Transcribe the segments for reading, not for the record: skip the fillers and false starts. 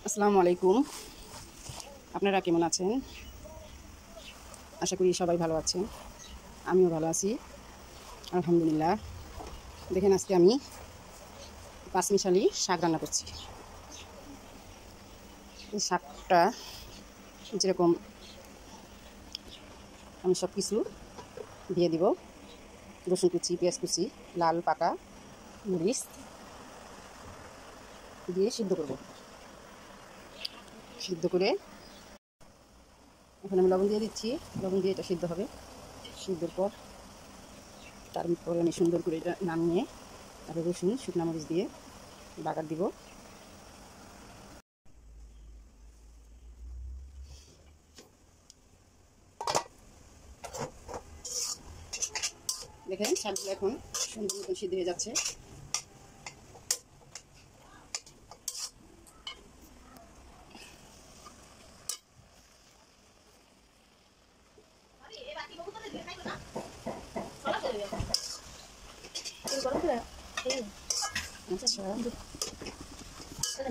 আসসালামু আলাইকুম। আপনারা কেমন আছেন? আশা করি সবাই ভালো আছেন। আমিও ভালো আছি, আলহামদুলিল্লাহ। দেখেন, আজকে আমি পাঁচমিশালি শাক রান্না করছি। এই শাকটা যেরকম আমি সব কিছু দিয়ে দিব: রসুন কুচি, পেঁয়াজ কুচি, লাল পাকা মরিচ দিয়ে সিদ্ধ করব। সিদ্ধ করে এখন আমি লবণ দিয়ে দিচ্ছি। লবণ দিয়ে এটা সিদ্ধ হবে। সিদ্ধর পর তারপরে আমি সুন্দর করে এটা নামিয়ে তারপরে রসুন শুকনো মরিচ দিয়ে বাগার দিব। দেখেন, শাকগুলো এখন সুন্দর মতন সিদ্ধ হয়ে যাচ্ছে। আচ্ছা,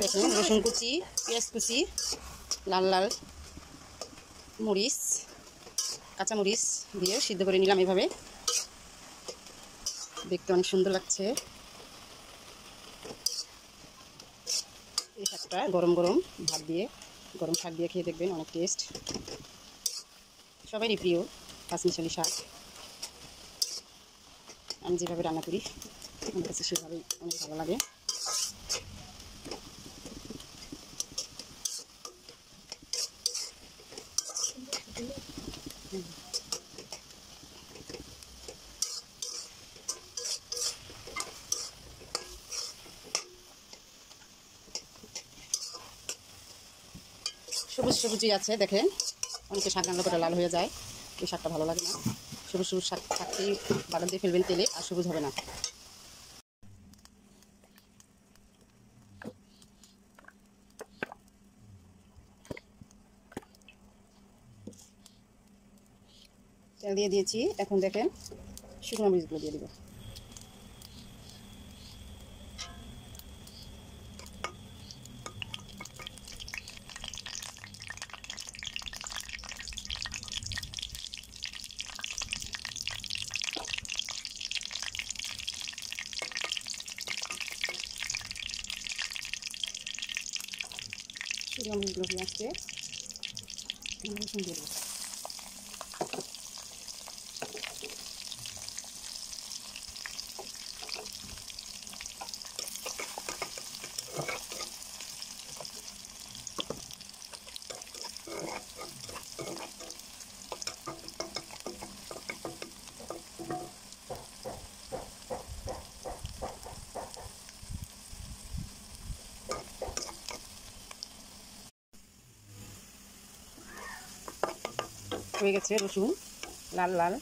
দেখুন, রসুন কুচি, পেঁয়াজ কুচি, লাল লাল মরিচ, কাঁচা মরিচ দিয়ে সিদ্ধ করে নিলাম। এভাবে দেখতে অনেক সুন্দর লাগছে। এই শাকটা গরম গরম ভাত দিয়ে, গরম শাক দিয়ে খেয়ে দেখবেন, অনেক টেস্ট। সবারই প্রিয় পাঁচমিশালি শাক। আমি যেভাবে রান্না করি আমার কাছে সেভাবেই অনেক ভালো লাগে। সবুজ সবুজই আছে, দেখেন। অনেকে শাক রান্না করে লাল হয়ে যায়, এই শাকটা ভালো লাগে না। সবুজ সবুজ শাক থাকতেই বাগান দিয়ে ফেলবেন তেলে, আর সবুজ হবে না। তেল দিয়ে দিয়েছি। এখন দেখেন, শুকনো মরিচগুলো দিয়ে দিব। শুকনো মরিচগুলো দিয়ে আসছে, রসুন দিয়ে দেবো। হয়ে গেছে রসুন লাল লাল।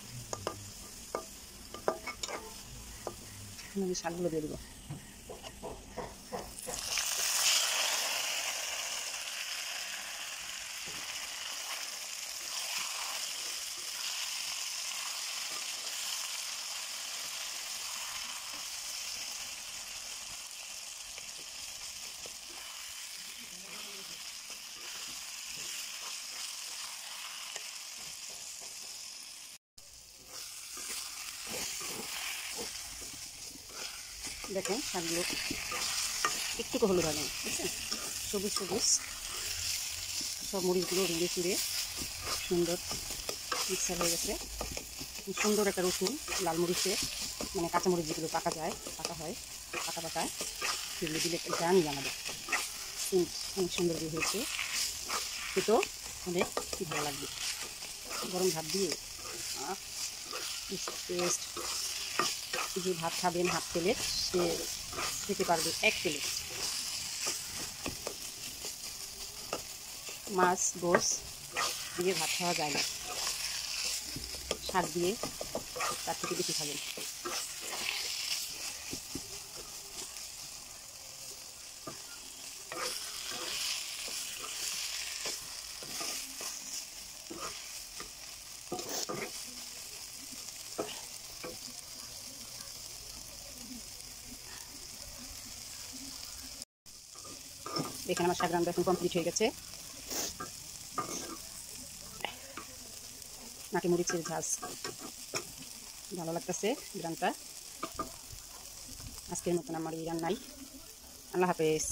আমি শাকগুলো দিয়ে দেবো। দেখেন, শাকগুলো একটু হলুদ হবে, বুঝছেন? সবুজ সবুজ সব মরিচগুলো ভেঙে চুড়ে সুন্দর মিক্সার হয়ে গেছে। সুন্দর একটা রসুন, লাল মরিচে, মানে কাঁচামরিচ যেগুলো পাকা যায়, পাকা হয়, পাকা পাকা, সেগুলো দিলে একটা গানই জানাবে। অনেক সুন্দর দিয়ে হয়েছে, খেতেও অনেক ভালো লাগবে। গরম ভাত দিয়ে টেস্ট। যে ভাত খাবেন হাফ প্লেট, সে খেতে পারবে এক প্লেট। মাছ গোস দিয়ে ভাত খাওয়া যায় না, শাক দিয়ে তার থেকে বেশি খাবেন। এখানে আমার শাক রান্না এখন কমপ্লিট হয়ে গেছে। নাটি মরিচের ঝাঁজ ভালো লাগতেছে গ্রামটা। আজকের মতন আমার এই রান্নাই। আল্লাহ হাফেজ।